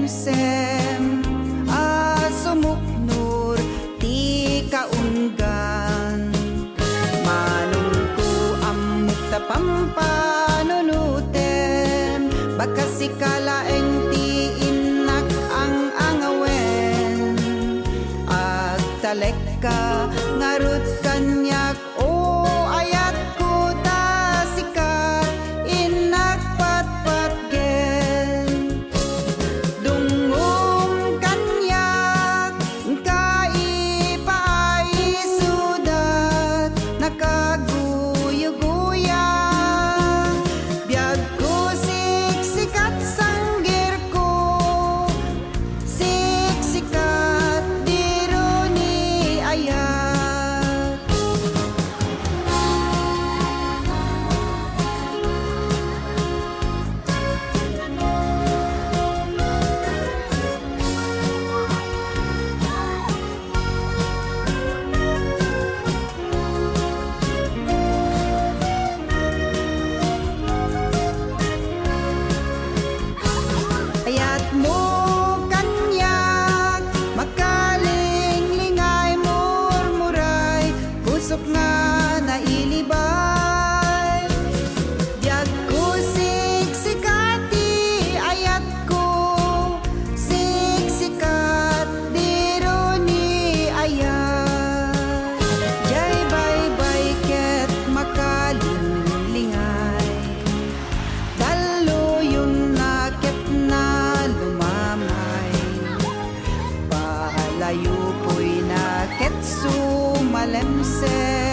sumalemsem sumuknur ti kaunggan manungku amuk tapampanunuten baka sikalaeng ti inak ang angawen agtalek ka ngarut kanyak o ayat ko ta sikat inak patpat gen dungom kanyak kaipaay sudat nakaguyuguya biag ko siksikat sanggir ko siksikat diro ni ayat ayat mo kanyak makalinglingay murmuray kusok nga nailibay diag ko siksikati ayat ko siksikat diro ni ayat jay baybay ket makalinglingay dalo yun na ket na lumamay palayo po'y na ket sumalemsem